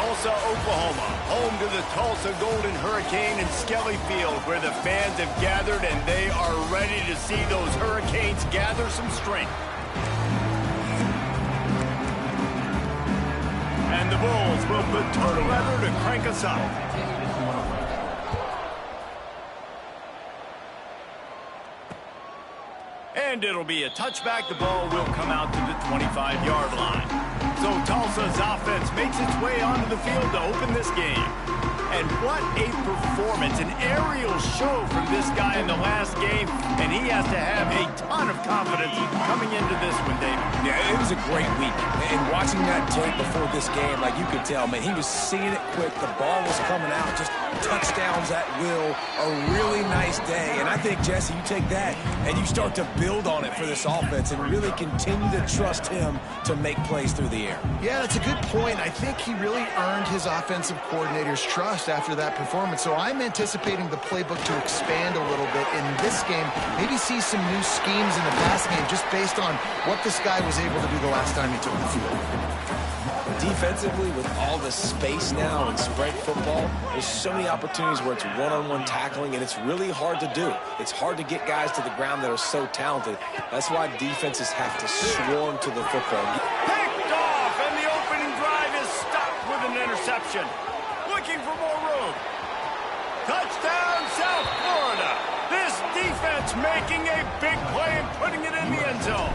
Tulsa, Oklahoma, home to the Tulsa Golden Hurricane and Skelly Field, where the fans have gathered and they are ready to see those Hurricanes gather some strength. And the Bulls will put total leather to crank us up. And it'll be a touchback. The ball will come out to the 25-yard line. So Tulsa's offense makes its way onto the field to open this game. And what a performance, an aerial show from this guy in the last game, and he has to have a ton of confidence coming into this one, David. Yeah, it was a great week. And watching that tape before this game, like you could tell, man, he was seeing it quick. The ball was coming out, just touchdowns at will. A really nice day. And I think, Jesse, you take that and you start to build on it for this offense and really continue to trust him to make plays through the air. Yeah, that's a good point. I think he really earned his offensive coordinator's trust after that performance. So I'm anticipating the playbook to expand a little bit in this game. Maybe see some new schemes in the pass game just based on what this guy was able to do the last time he took the field. Defensively, with all the space now in spread football, there's so many opportunities where it's one-on-one tackling, and it's really hard to do. It's hard to get guys to the ground that are so talented. That's why defenses have to swarm to the football. Picked off, and the opening drive is stopped with an interception. Looking for more room. Touchdown, South Florida. This defense making a big play and putting it in the end zone.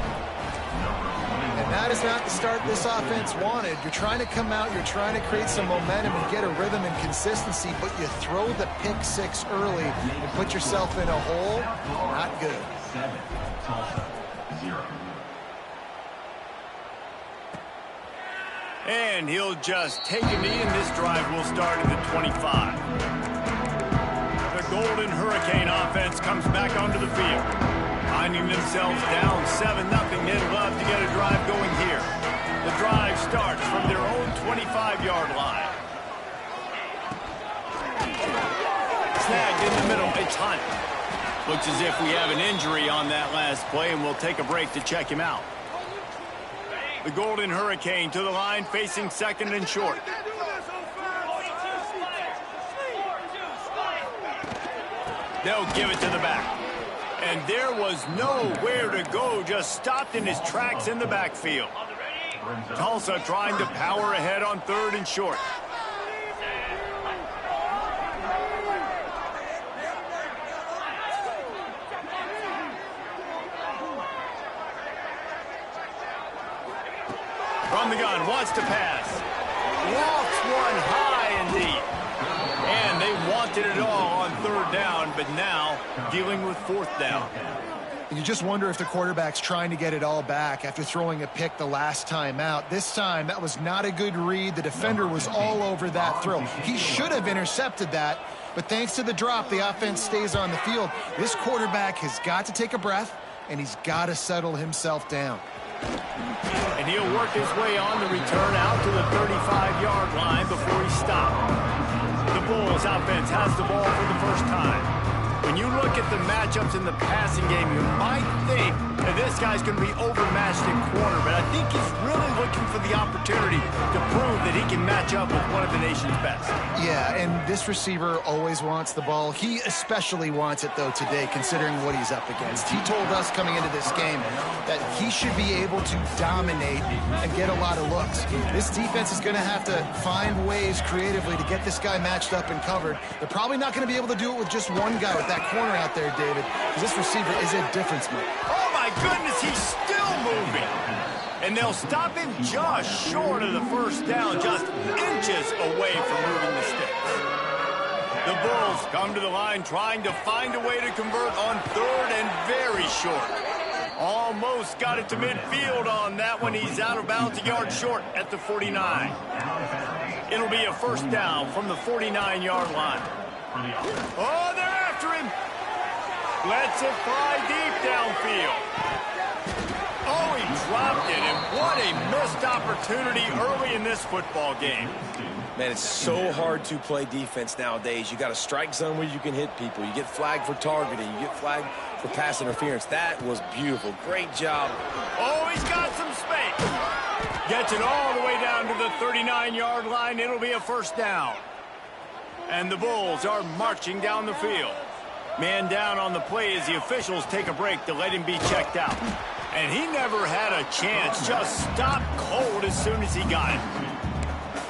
And that is not the start this offense wanted. You're trying to come out, you're trying to create some momentum and get a rhythm and consistency, but you throw the pick six early and put yourself in a hole. Not good. 7, Tulsa, 0. And he'll just take a knee, and this drive will start at the 25. The Golden Hurricane offense comes back onto the field. Finding themselves down 7-0, they'd love to get a drive going here. The drive starts from their own 25-yard line. Snagged in the middle, it's Hunt. Looks as if we have an injury on that last play, and we'll take a break to check him out. The Golden Hurricane to the line, facing second and short. They'll give it to the back. And there was nowhere to go, just stopped in his tracks in the backfield. Tulsa trying to power ahead on third and short. From the gun, wants to pass. Lofts one high and deep. And they wanted it all on third down, but now dealing with fourth down. You just wonder if the quarterback's trying to get it all back after throwing a pick the last time out. This time, that was not a good read. The defender was all over that throw. He should have intercepted that, but thanks to the drop, the offense stays on the field. This quarterback has got to take a breath, and he's got to settle himself down. And he'll work his way on the return out to the 35-yard line before he stopped. The Bulls offense has the ball for the first time. When you look at the matchups in the passing game, you might think that this guy's going to be overmatched in corner, but I think he's really looking for the opportunity to prove that he can match up with one of the nation's best. Yeah, and this receiver always wants the ball. He especially wants it, though, today, considering what he's up against. He told us coming into this game that he should be able to dominate and get a lot of looks. This defense is going to have to find ways creatively to get this guy matched up and covered. They're probably not going to be able to do it with just one guy with that corner out there, David, because this receiver is a difference maker. Oh, my goodness, he's still moving. And they'll stop him just short of the first down, just inches away from moving the sticks. The Bulls come to the line trying to find a way to convert on third and very short. Almost got it to midfield on that one. He's out of bounds, a yard short at the 49. It'll be a first down from the 49-yard line. Oh, they're after him. Lets it fly deep downfield. Oh, he dropped it, and what a missed opportunity early in this football game. Man, it's so hard to play defense nowadays. You got a strike zone where you can hit people. You get flagged for targeting. You get flagged for pass interference. That was beautiful. Great job. Oh, he's got some space. Gets it all the way down to the 39-yard line. It'll be a first down. And the Bulls are marching down the field. Man down on the play as the officials take a break to let him be checked out. And he never had a chance. Just stopped cold as soon as he got it.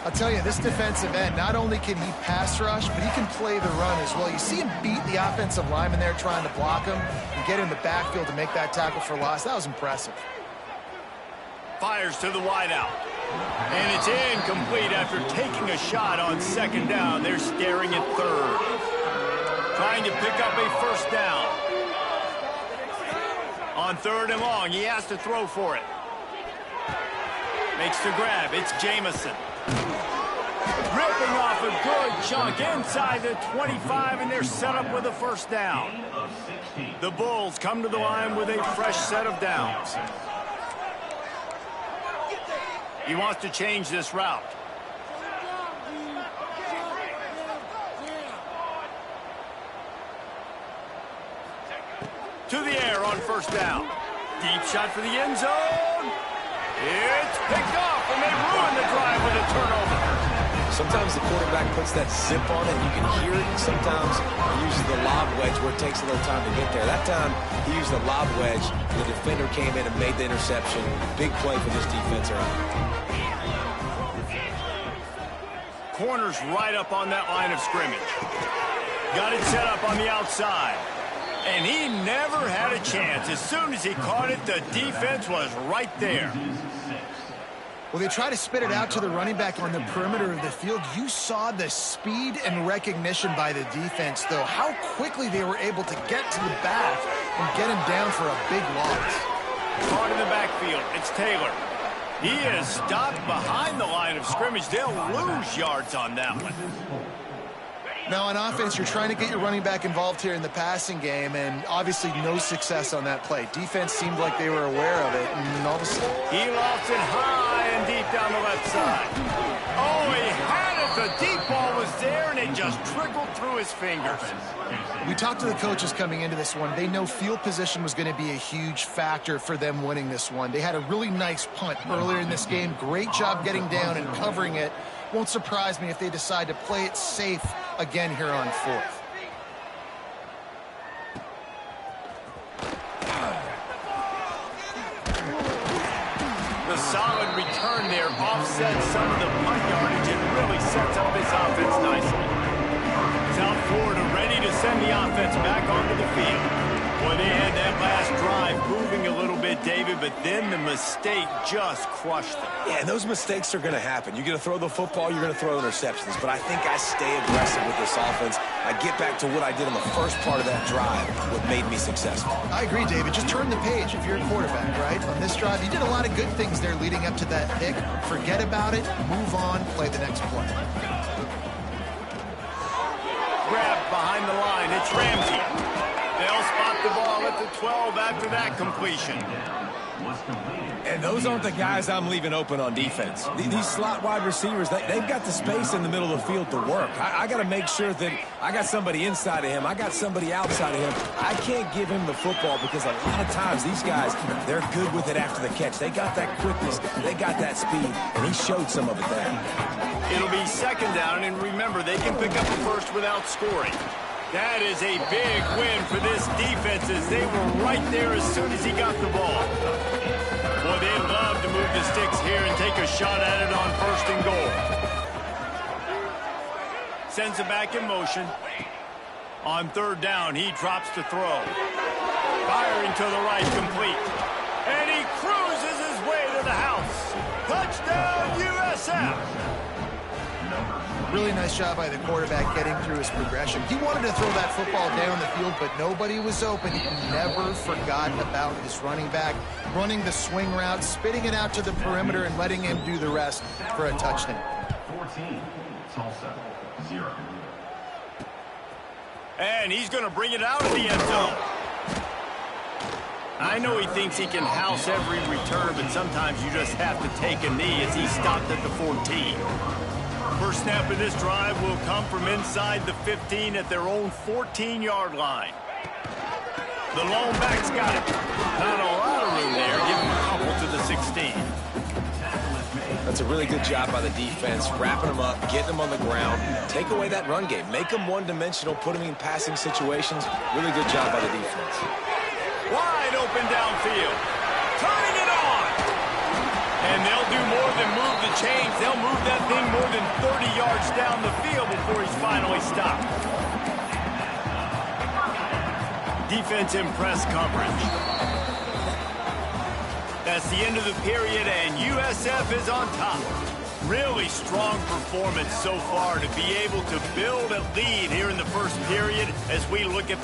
I'll tell you, this defensive end, not only can he pass rush, but he can play the run as well. You see him beat the offensive lineman there trying to block him and get in the backfield to make that tackle for loss. That was impressive. Fires to the wideout. And it's incomplete after taking a shot on second down. They're staring at third. Trying to pick up a first down. On third and long, he has to throw for it. Makes the grab. It's Jamison. Ripping off a good chunk inside the 25, and they're set up with a first down. The Bulls come to the line with a fresh set of downs. He wants to change this route. To the air on first down. Deep shot for the end zone. It's picked off, and they ruin the drive with a turnover. Sometimes the quarterback puts that zip on it, and you can hear it. Sometimes he uses the lob wedge where it takes a little time to get there. That time, he used the lob wedge. The defender came in and made the interception. Big play for this defense around. Corner's right up on that line of scrimmage. Got it set up on the outside. And he never had a chance. As soon as he caught it, the defense was right there. Well, they try to spit it out to the running back on the perimeter of the field. You saw the speed and recognition by the defense, though. How quickly they were able to get to the back and get him down for a big loss. Caught in the backfield. It's Taylor. He is stopped behind the line of scrimmage. They'll lose yards on that one. Now, on offense, you're trying to get your running back involved here in the passing game, and obviously no success on that play. Defense seemed like they were aware of it, and all of a sudden... He lost it high and deep down the left side. Oh, he had it. The deep ball was there, and it just trickled through his fingers. We talked to the coaches coming into this one. They know field position was going to be a huge factor for them winning this one. They had a really nice punt earlier in this game. Great job getting down and covering it. Won't surprise me if they decide to play it safe again here on fourth. The solid return there offsets some of the punt yardage and really sets up this offense nicely. South Florida ready to send the offense back onto the field. Well, they had that last drive moving a little bit, David, but then the mistake just crushed them. Yeah, and those mistakes are going to happen. You're going to throw the football, you're going to throw interceptions. But I think I stay aggressive with this offense. I get back to what I did in the first part of that drive, what made me successful. I agree, David. Just turn the page if you're a quarterback, right? On this drive, you did a lot of good things there leading up to that pick. Forget about it, move on, play the next play. Grab behind the line. It's Ramsey. They'll spot the ball at the 12 after that completion. And those aren't the guys I'm leaving open on defense. These slot wide receivers, they've got the space in the middle of the field to work. I got to make sure that I got somebody inside of him. I got somebody outside of him. I can't give him the football because a lot of times these guys, they're good with it after the catch. They got that quickness. They got that speed, and he showed some of it there. It'll be second down, and remember, they can pick up the first without scoring. That is a big win for this defense as they were right there as soon as he got the ball. Boy, they'd love to move the sticks here and take a shot at it on first and goal. Sends it back in motion. On third down, he drops to throw. Firing to the right, complete. And he cruises his way to the house. Touchdown, USF! Really nice job by the quarterback getting through his progression. He wanted to throw that football down the field, but nobody was open. He never forgot about his running back, running the swing route, spitting it out to the perimeter, and letting him do the rest for a touchdown. 14, Tulsa, 0. And he's going to bring it out of the end zone. I know he thinks he can house every return, but sometimes you just have to take a knee as he stopped at the 14. First snap of this drive will come from inside the 15 at their own 14-yard line. The lone back's got it. Not a lot of room there. Give him a couple to the 16. That's a really good job by the defense, wrapping them up, getting them on the ground. Take away that run game. Make them one-dimensional, put them in passing situations. Really good job by the defense. Wide open downfield. Turning it on. And they'll do more than move the chains. They'll move that thing more than 30 yards down the field before he's finally stopped. Defense in press coverage. That's the end of the period, and USF is on top. Really strong performance so far to be able to build a lead here in the first period as we look at...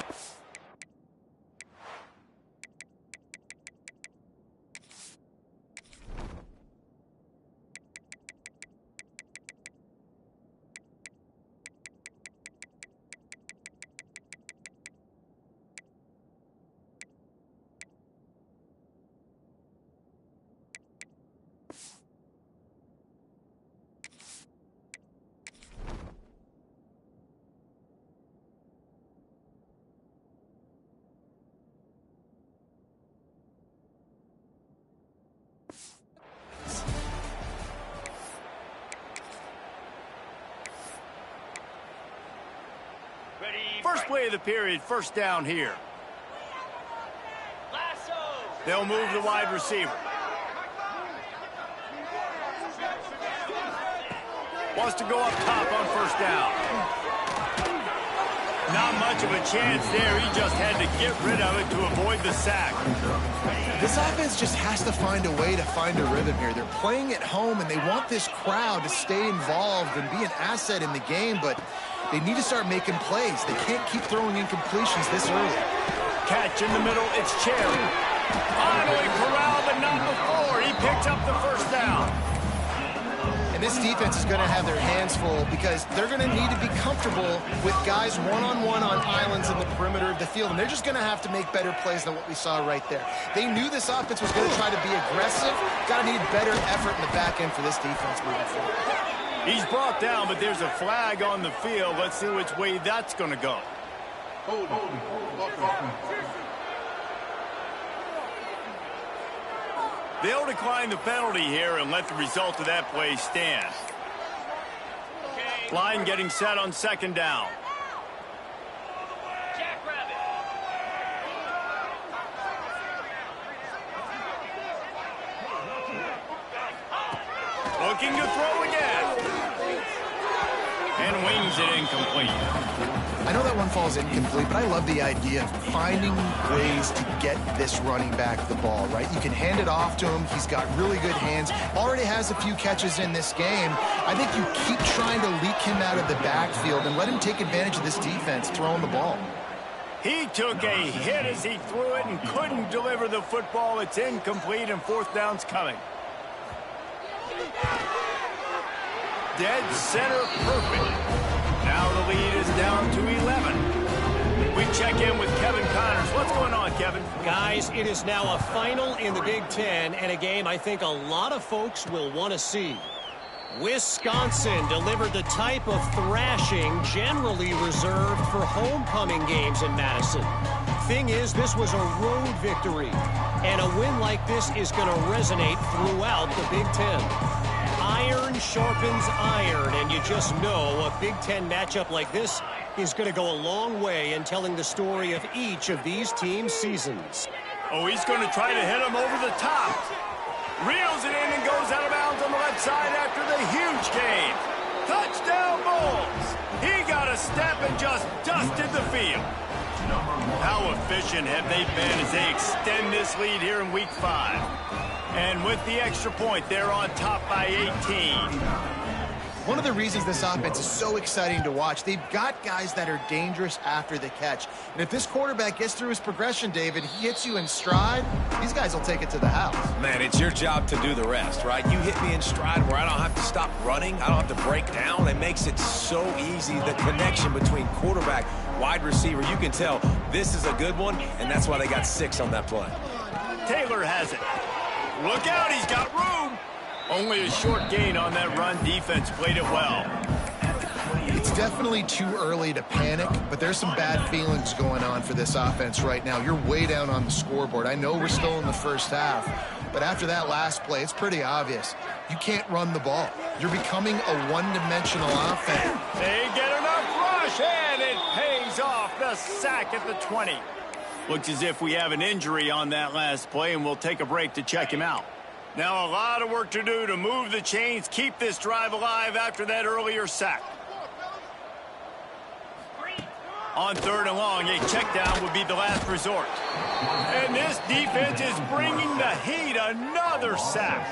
First play of the period, first down here. They'll move the wide receiver. Wants to go up top on first down. Not much of a chance there. He just had to get rid of it to avoid the sack. This offense just has to find a way to find a rhythm here. They're playing at home, and they want this crowd to stay involved and be an asset in the game, but they need to start making plays. They can't keep throwing incompletions this early. Catch in the middle, it's Cherry. Finally corralled, but not before. He picks up the first down. And this defense is going to have their hands full because they're going to need to be comfortable with guys one-on-one on islands in the perimeter of the field, and they're just going to have to make better plays than what we saw right there. They knew this offense was going to try to be aggressive. Got to need better effort in the back end for this defense moving forward. He's brought down, but there's a flag on the field. Let's see which way that's going to go. They'll decline the penalty here and let the result of that play stand. Line getting set on second down. Looking to throw again. And wings it incomplete. I know that one falls incomplete, but I love the idea of finding ways to get this running back the ball, right? You can hand it off to him. He's got really good hands. Already has a few catches in this game. I think you keep trying to leak him out of the backfield and let him take advantage of this defense throwing the ball. He took a hit as he threw it and couldn't deliver the football. It's incomplete and fourth down's coming. Dead center perfect. Now the lead is down to 11. We check in with Kevin Connors. What's going on, Kevin? Guys, it is now a final in the Big Ten and a game I think a lot of folks will want to see. Wisconsin delivered the type of thrashing generally reserved for homecoming games in Madison. Thing is, this was a road victory, and a win like this is going to resonate throughout the Big Ten. Iron sharpens iron, and you just know a Big Ten matchup like this is going to go a long way in telling the story of each of these teams' seasons. Oh, he's going to try to hit him over the top. Reels it in and goes out of bounds on the left side after the huge gain. Touchdown, Bulls! He got a step and just dusted the field. How efficient have they been as they extend this lead here in Week 5? And with the extra point, they're on top by 18. One of the reasons this offense is so exciting to watch, they've got guys that are dangerous after the catch. And if this quarterback gets through his progression, David, he hits you in stride, these guys will take it to the house. Man, it's your job to do the rest, right? You hit me in stride where I don't have to stop running. I don't have to break down. It makes it so easy. The connection between quarterback, wide receiver, you can tell this is a good one, and that's why they got 6 on that play. Taylor has it. Look out, he's got room. Only a short gain on that run. Defense played it well. It's definitely too early to panic, but there's some bad feelings going on for this offense right now. You're way down on the scoreboard. I know we're still in the first half, But after that last play, it's pretty obvious. You can't run the ball. You're becoming a one-dimensional offense. They get enough rush, and it pays off. The sack at the 20. Looks as if we have an injury on that last play, and we'll take a break to check him out. Now a lot of work to do to move the chains, keep this drive alive after that earlier sack. On 3rd and long, a check down would be the last resort. And this defense is bringing the heat. Another sack.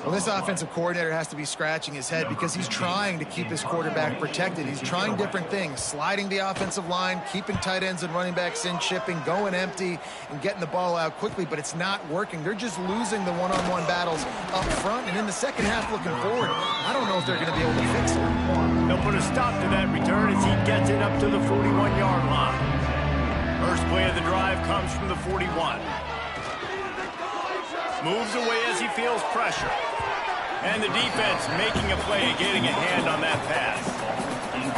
Well, this offensive coordinator has to be scratching his head because he's trying to keep his quarterback protected. He's trying different things, sliding the offensive line, keeping tight ends and running backs in, chipping, going empty, and getting the ball out quickly, but it's not working. They're just losing the one-on-one battles up front, and in the second half looking forward, I don't know if they're going to be able to fix it. They'll put a stop to that return as he gets it up to the 41-yard line. First play of the drive comes from the 41. Moves away as he feels pressure. And the defense making a play, getting a hand on that pass.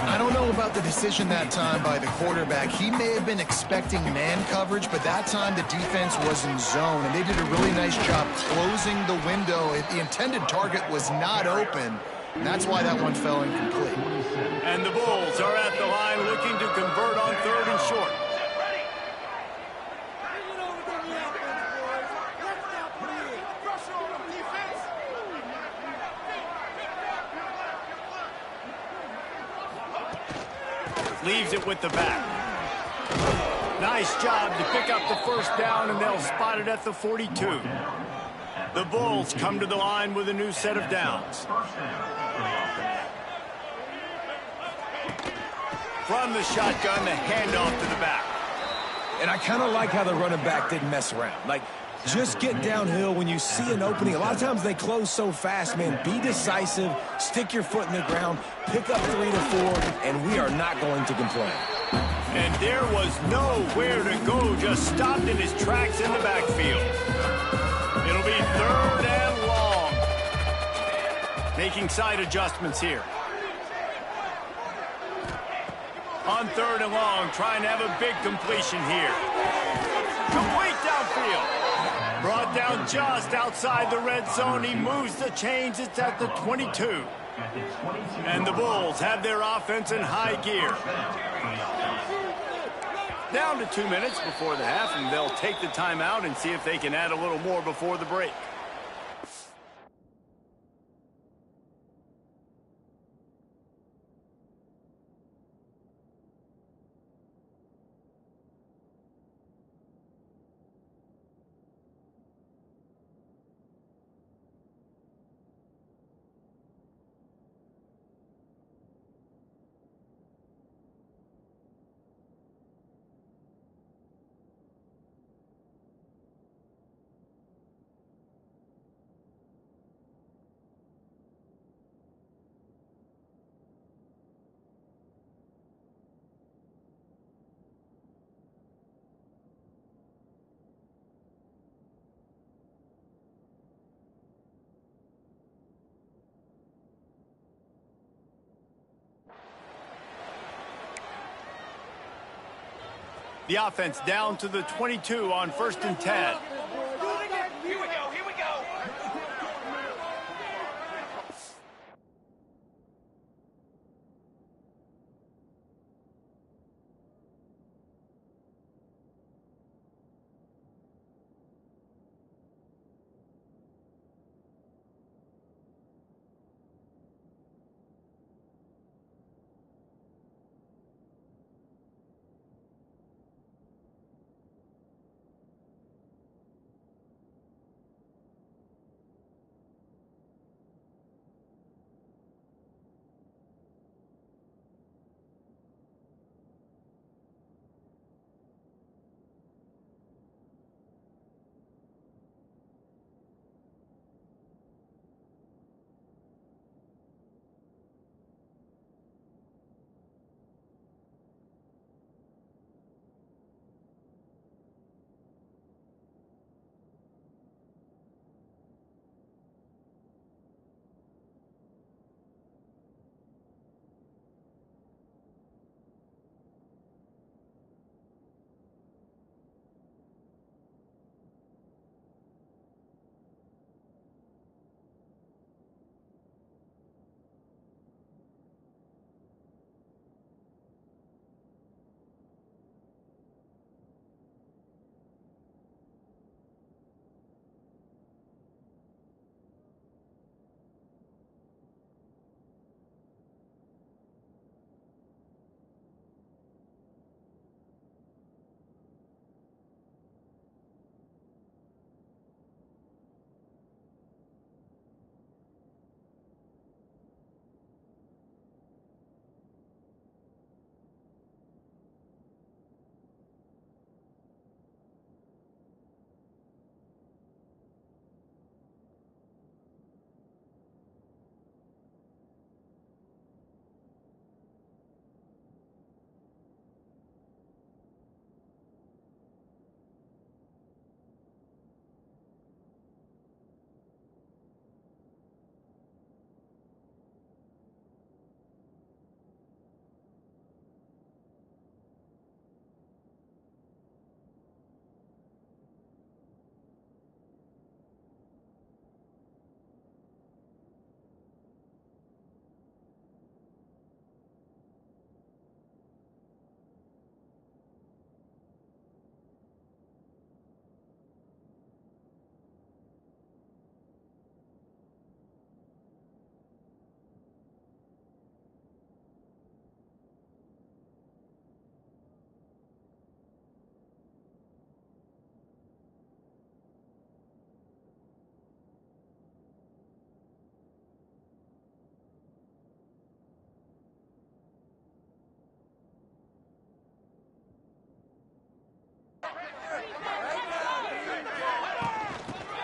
I don't know about the decision that time by the quarterback. He may have been expecting man coverage, but that time the defense was in zone, and they did a really nice job closing the window. The intended target was not open, and that's why that one fell incomplete. And the Bulls are at the line looking to convert on 3rd and short. Leaves it with the back. Nice job to pick up the first down, and they'll spot it at the 42. The Bulls come to the line with a new set of downs. From the shotgun, the handoff to the back. And I kind of like how the running back didn't mess around. Like, just get downhill when you see an opening. A lot of times they close so fast, man. Be decisive, stick your foot in the ground, pick up 3 to 4, and we are not going to complain. And there was nowhere to go, just stopped in his tracks in the backfield. It'll be 3rd and long. Making side adjustments here. On 3rd and long, trying to have a big completion here. Complete downfield. Brought down just outside the red zone. He moves the chains. It's at the 22. And the Bulls have their offense in high gear. Down to 2 minutes before the half, and they'll take the timeout and see if they can add a little more before the break. The offense down to the 22 on 1st and 10. Here we go.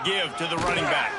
give to the running back.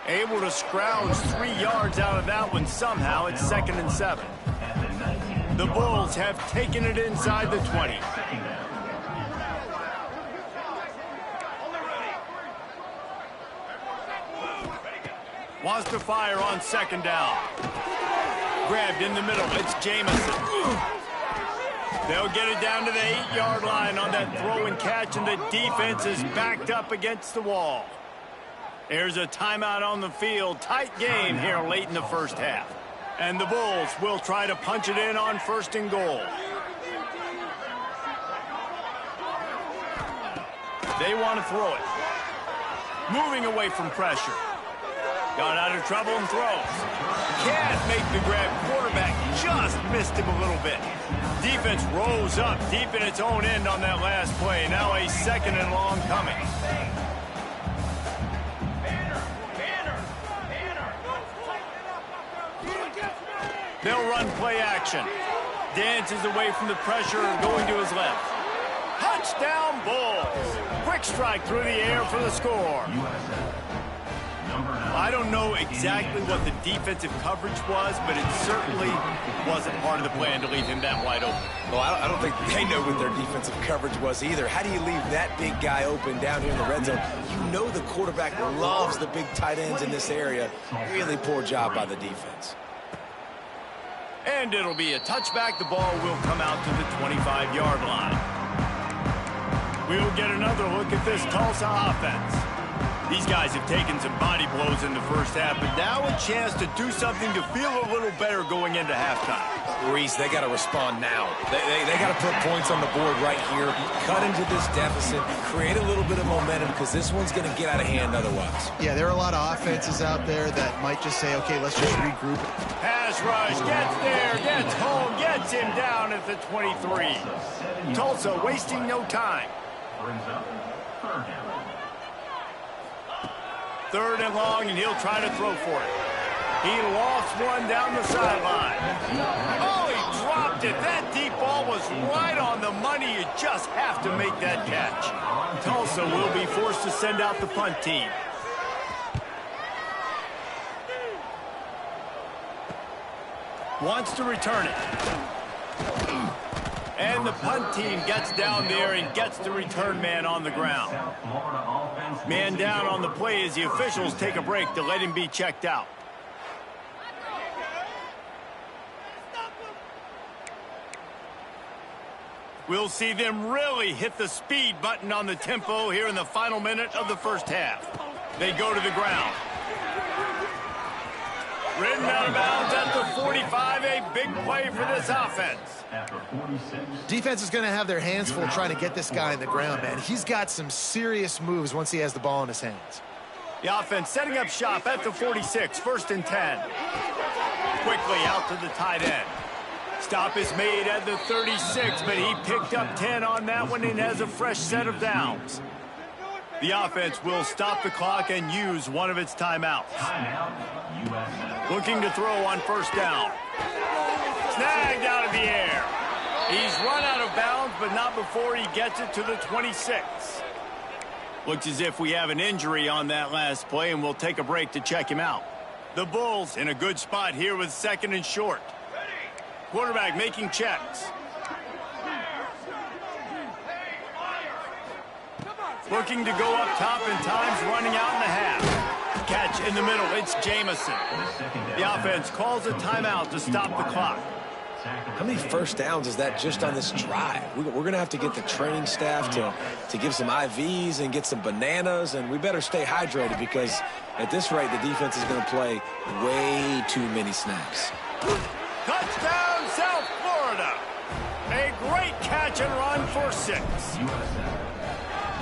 Able to scrounge 3 yards out of that one somehow. It's 2nd and 7. The Bulls have taken it inside the 20. Wants to fire on 2nd down. Grabbed in the middle. It's Jamison. They'll get it down to the 8-yard line on that throw and catch, and the defense is backed up against the wall. There's a timeout on the field. Tight game here late in the first half. And the Bulls will try to punch it in on 1st and goal. They want to throw it. Moving away from pressure. Got out of trouble and throws. Can't make the grab. Quarterback just missed him a little bit. Defense rose up deep in its own end on that last play. Now a 2nd and long coming. They'll run play action. Dances away from the pressure, going to his left. Touchdown, Bulls. Quick strike through the air for the score. I don't know exactly what the defensive coverage was, but it certainly wasn't part of the plan to leave him that wide open. Well, I don't think they know what their defensive coverage was either. How do you leave that big guy open down here in the red zone? You know the quarterback loves the big tight ends in this area. Really poor job by the defense. And it'll be a touchback. The ball will come out to the 25-yard line. We'll get another look at this Tulsa offense. These guys have taken some body blows in the first half, but now a chance to do something to feel a little better going into halftime. Reese, they got to respond now. They got to put points on the board right here, cut into this deficit, create a little bit of momentum, because this one's going to get out of hand otherwise. Yeah, there are a lot of offenses out there that might just say, okay, let's just regroup. Pass rush, gets there, gets home, gets him down at the 23. Tulsa wasting no time. Brings up 3rd down. 3rd and long, and he'll try to throw for it. He lost one down the sideline. Oh, he dropped it. That deep ball was right on the money. You just have to make that catch. Tulsa will be forced to send out the punt team. Wants to return it. And the punt team gets down there and gets the return man on the ground. Man down on the play as the officials take a break to let him be checked out. We'll see them really hit the speed button on the tempo here in the final minute of the first half. They go to the ground. Ridden out of bounds at the 45, a big play for this offense. Defense is going to have their hands full trying to get this guy in the ground, man. He's got some serious moves once he has the ball in his hands. The offense setting up shop at the 46, 1st and 10. Quickly out to the tight end. Stop is made at the 36, but he picked up 10 on that one and has a fresh set of downs. The offense will stop the clock and use one of its timeouts. Looking to throw on 1st down. Snagged out of the air. He's run out of bounds, but not before he gets it to the 26. Looks as if we have an injury on that last play, and we'll take a break to check him out. The Bulls in a good spot here with 2nd and short. Quarterback making checks. Looking to go up top, and time's running out in the half. Catch in the middle, it's Jamison. The offense calls a timeout to stop the clock. How many first downs is that just on this drive? We're going to have to get the training staff to give some IVs and get some bananas, and we better stay hydrated because at this rate, the defense is going to play way too many snaps. Touchdown, South Florida. A great catch and run for 6.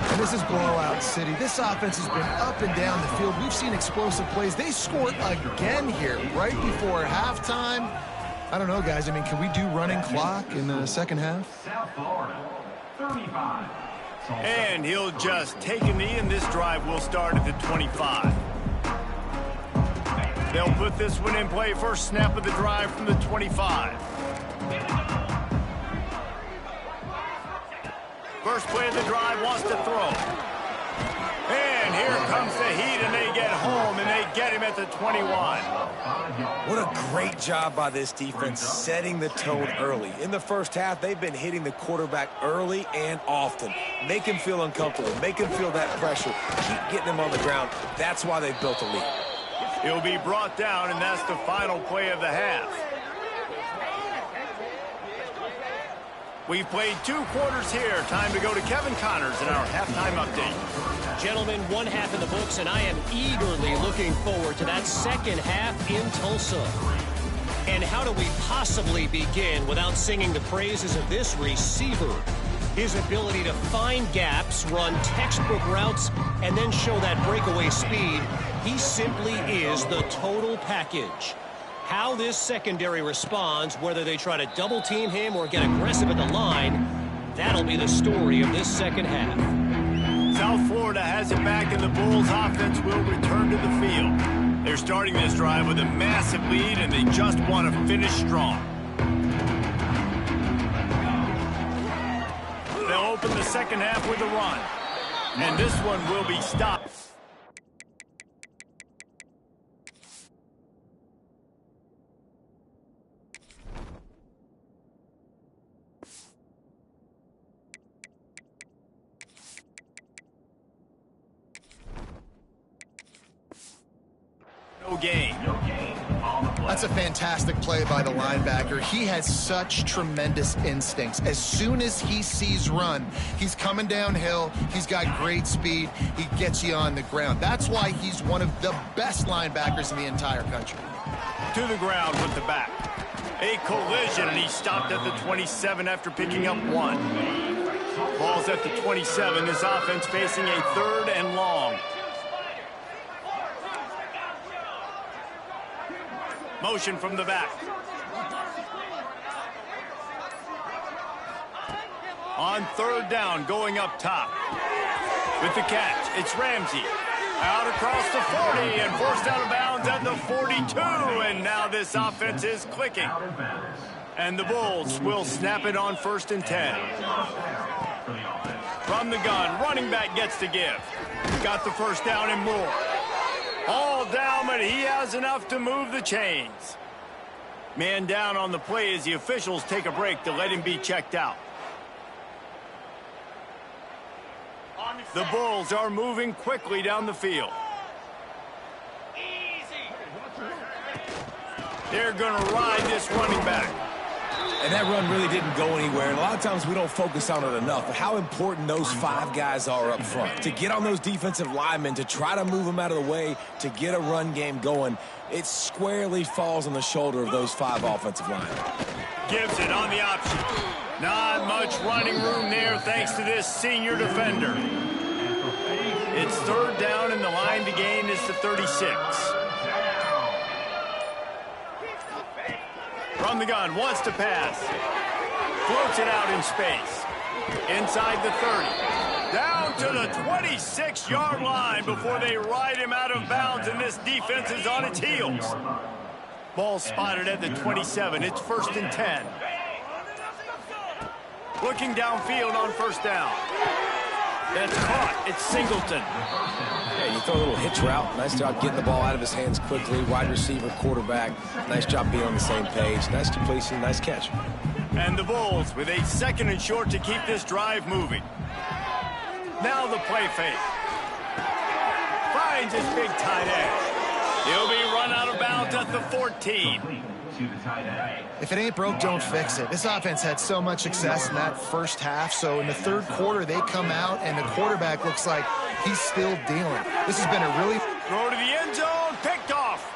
And this is blowout city. This offense has been up and down the field. We've seen explosive plays. They scored again here right before halftime. I don't know, guys. I mean, can we do running clock in the second half? South Florida, 35. And he'll just take a knee, and this drive will start at the 25. They'll put this one in play. First snap of the drive from the 25. First play of the drive, wants to throw. And here comes the heat, and they get home, and they get him at the 21. What a great job by this defense setting the tone early. In the first half, they've been hitting the quarterback early and often. Make him feel uncomfortable. Make him feel that pressure. Keep getting him on the ground. That's why they've built a lead. He'll be brought down, and that's the final play of the half. We've played 2 quarters here. Time to go to Kevin Connors in our halftime update. Gentlemen, 1 half in the books, and I am eagerly looking forward to that second half in Tulsa. And how do we possibly begin without singing the praises of this receiver? His ability to find gaps, run textbook routes, and then show that breakaway speed. He simply is the total package. How this secondary responds, whether they try to double team him or get aggressive at the line, that'll be the story of this second half. South Florida has it back, and the Bulls offense will return to the field. They're starting this drive with a massive lead, and they just want to finish strong. They'll open the second half with a run, and this one will be stopped. No gain. That's a fantastic play by the linebacker. He has such tremendous instincts. As soon as he sees run, he's coming downhill. He's got great speed. He gets you on the ground. That's why he's one of the best linebackers in the entire country. To the ground with the back. A collision, and he stopped at the 27 after picking up 1. Ball's at the 27. His offense facing a 3rd and long. Motion from the back. On 3rd down, going up top. With the catch, it's Ramsey. Out across the 40 and forced out of bounds at the 42. And now this offense is clicking. And the Bulls will snap it on 1st and 10. From the gun, running back gets to give. Got the first down and more. All down, but he has enough to move the chains. Man down on the play as the officials take a break to let him be checked out. The Bulls are moving quickly down the field. They're going to ride this running back. And that run really didn't go anywhere. And a lot of times we don't focus on it enough. But how important those 5 guys are up front. To get on those defensive linemen, to try to move them out of the way, to get a run game going, it squarely falls on the shoulder of those 5 offensive linemen. Gives it on the option. Not much running room there thanks to this senior defender. It's 3rd down and the line to gain is the 36. From the gun, wants to pass. Floats it out in space. Inside the 30. Down to the 26-yard line before they ride him out of bounds, and this defense is on its heels. Ball spotted at the 27. It's 1st and 10. Looking downfield on 1st down. That's caught. It's Singleton. Yeah, you throw a little hitch route. Nice job getting the ball out of his hands quickly. Wide receiver, quarterback. Nice job being on the same page. Nice completion, nice catch. And the Bulls with a 2nd and short to keep this drive moving. Now the play fake. Finds his big tight end. He'll be run out of bounds at the 14. If it ain't broke, don't fix it. This offense had so much success in that first half, so in the 3rd quarter, they come out, and the quarterback looks like he's still dealing. This has been a really... Throw to the end zone, picked off.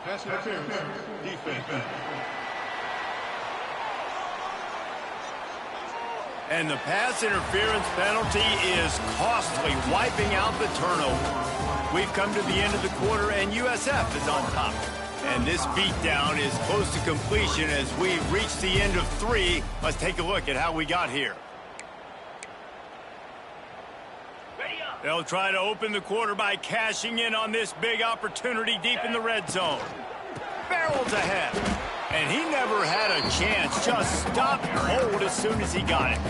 Pass interference, defense. And the pass interference penalty is costly, wiping out the turnover. We've come to the end of the quarter, and USF is on top. And this beatdown is close to completion as we reach the end of 3. Let's take a look at how we got here. They'll try to open the quarter by cashing in on this big opportunity deep in the red zone. Barrels ahead. And he never had a chance. Just stopped cold as soon as he got it.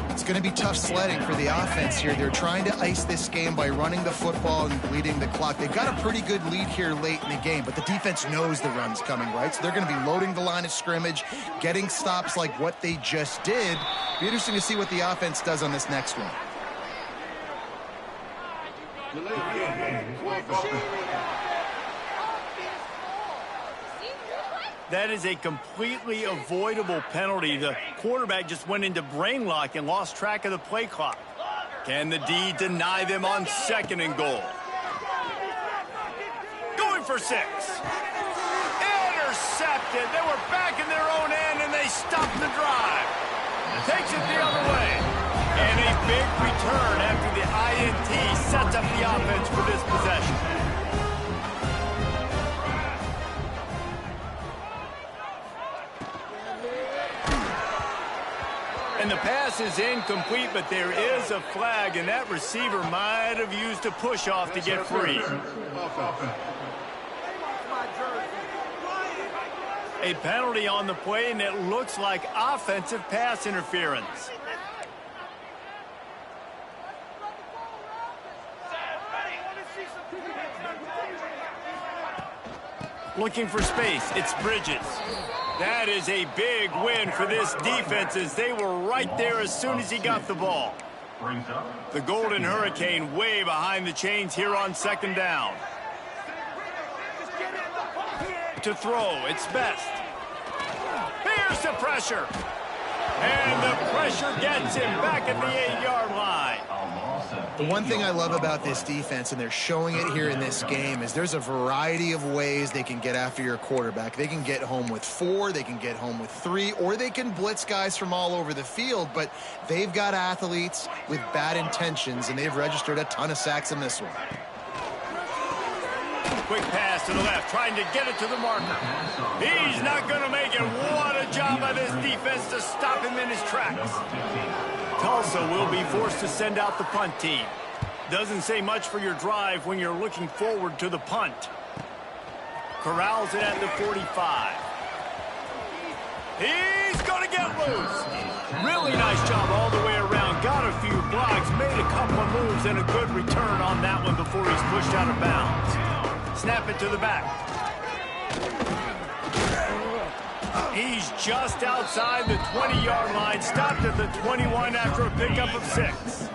It's going to be tough sledding for the offense here. They're trying to ice this game by running the football and bleeding the clock. They've got a pretty good lead here late in the game, but the defense knows the run's coming, right? So they're going to be loading the line of scrimmage, getting stops like what they just did. Be interesting to see what the offense does on this next one. That is a completely avoidable penalty. The quarterback just went into brain lock and lost track of the play clock. Can the D deny them on 2nd and goal? Going for 6. Intercepted. They were back in their own end, and they stopped the drive. Takes it the other way. And a big return after the INT sets up the offense for this possession. And the pass is incomplete, but there is a flag, and that receiver might have used a push-off to get free. A penalty on the play, and it looks like offensive pass interference. Looking for space. It's Bridges. That is a big win for this defense as they were right there as soon as he got the ball. The Golden Hurricane way behind the chains here on 2nd down. To throw, it's Best. Here's the pressure. And the pressure gets him back at the 8-yard line. The one thing I love about this defense, and they're showing it here in this game, is there's a variety of ways they can get after your quarterback. They can get home with 4, they can get home with 3, or they can blitz guys from all over the field, but they've got athletes with bad intentions, and they've registered a ton of sacks in this one. Quick pass to the left, trying to get it to the marker. He's not going to make it. What a job by this defense to stop him in his tracks. Tulsa will be forced to send out the punt team. Doesn't say much for your drive when you're looking forward to the punt. Corrals it at the 45. He's going to get loose. Really nice job all the way around. Got a few blocks, made a couple of moves, and a good return on that one before he's pushed out of bounds. Snap it to the back. He's just outside the 20-yard line, stopped at the 21 after a pickup of 6.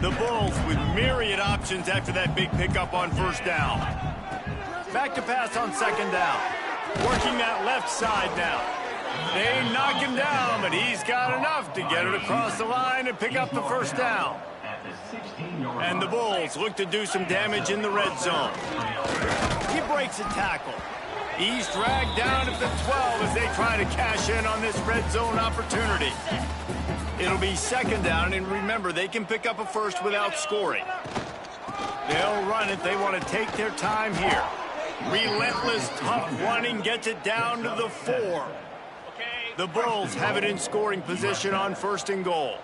The Bulls with myriad options after that big pickup on first down. Back to pass on second down. Working that left side now. They knock him down, but he's got enough to get it across the line and pick up the first down. And the Bulls look to do some damage in the red zone. He breaks a tackle. He's dragged down at the 12 as they try to cash in on this red zone opportunity. It'll be second down, and remember, they can pick up a first without scoring. They'll run it. They want to take their time here. Relentless, tough running gets it down to the 4. The Bulls have it in scoring position on first and goal.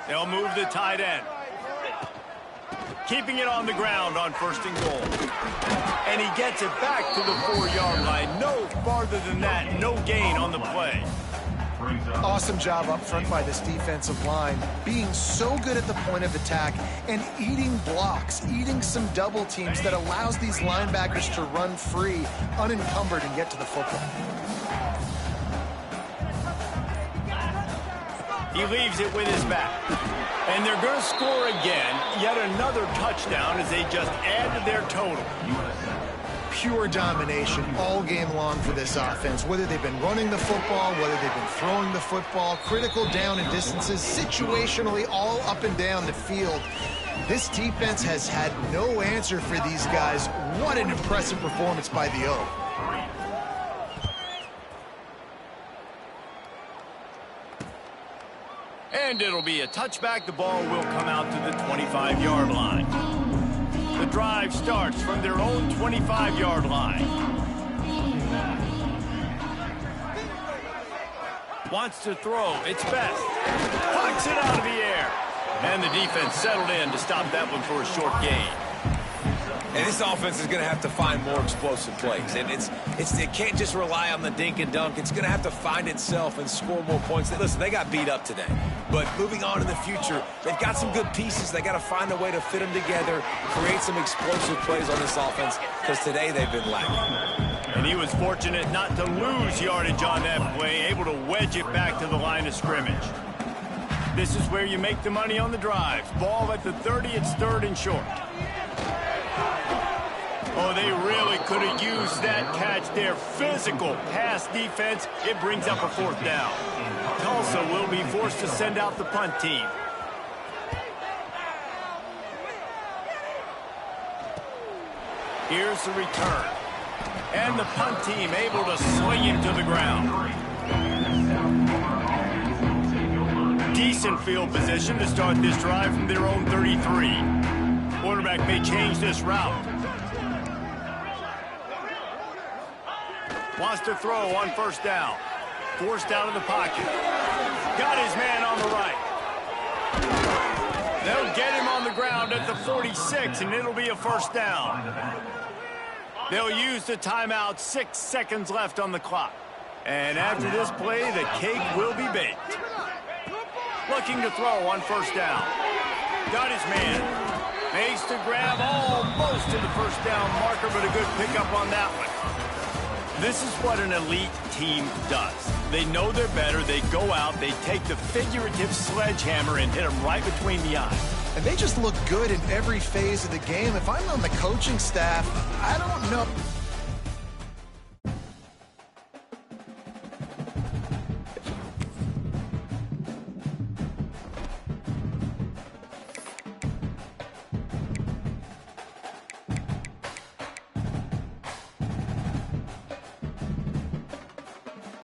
They'll move the tight end. Keeping it on the ground on first and goal. And he gets it back to the 4-yard line. No farther than that. No gain on the play. Awesome job up front by this defensive line, being so good at the point of attack and eating blocks, eating some double teams that allows these linebackers to run free, unencumbered, and get to the football. He leaves it with his back. And they're going to score again. Yet another touchdown as they just add to their total. Pure domination all game long for this offense. Whether they've been running the football, whether they've been throwing the football, critical down and distances, situationally all up and down the field. This defense has had no answer for these guys. What an impressive performance by the O. And it'll be a touchback. The ball will come out to the 25-yard line. The drive starts from their own 25-yard line. Wants to throw. It's best. Pucks it out of the air. And the defense settled in to stop that one for a short gain. And this offense is going to have to find more explosive plays. And it can't just rely on the dink and dunk. It's going to have to find itself and score more points. Listen, they got beat up today. But moving on in the future, they've got some good pieces. They got to find a way to fit them together, create some explosive plays on this offense, because today they've been lacking. And he was fortunate not to lose yardage on that play, able to wedge it back to the line of scrimmage. This is where you make the money on the drives. Ball at the 30, it's third and short. Oh, they really could have used that catch there. Physical pass defense. It brings up a fourth down. Tulsa will be forced to send out the punt team. Here's the return. And the punt team able to swing him to the ground. Decent field position to start this drive from their own 33. Quarterback may change this route. Wants to throw on first down. Forced out of the pocket. Got his man on the right. They'll get him on the ground at the 46, and it'll be a first down. They'll use the timeout. 6 seconds left on the clock. And after this play, the cake will be baked. Looking to throw on first down. Got his man. Makes the grab almost to the first down marker, but a good pickup on that one. This is what an elite team does. They know they're better. They go out. They take the figurative sledgehammer and hit them right between the eyes. And they just look good in every phase of the game. If I'm on the coaching staff, I don't know.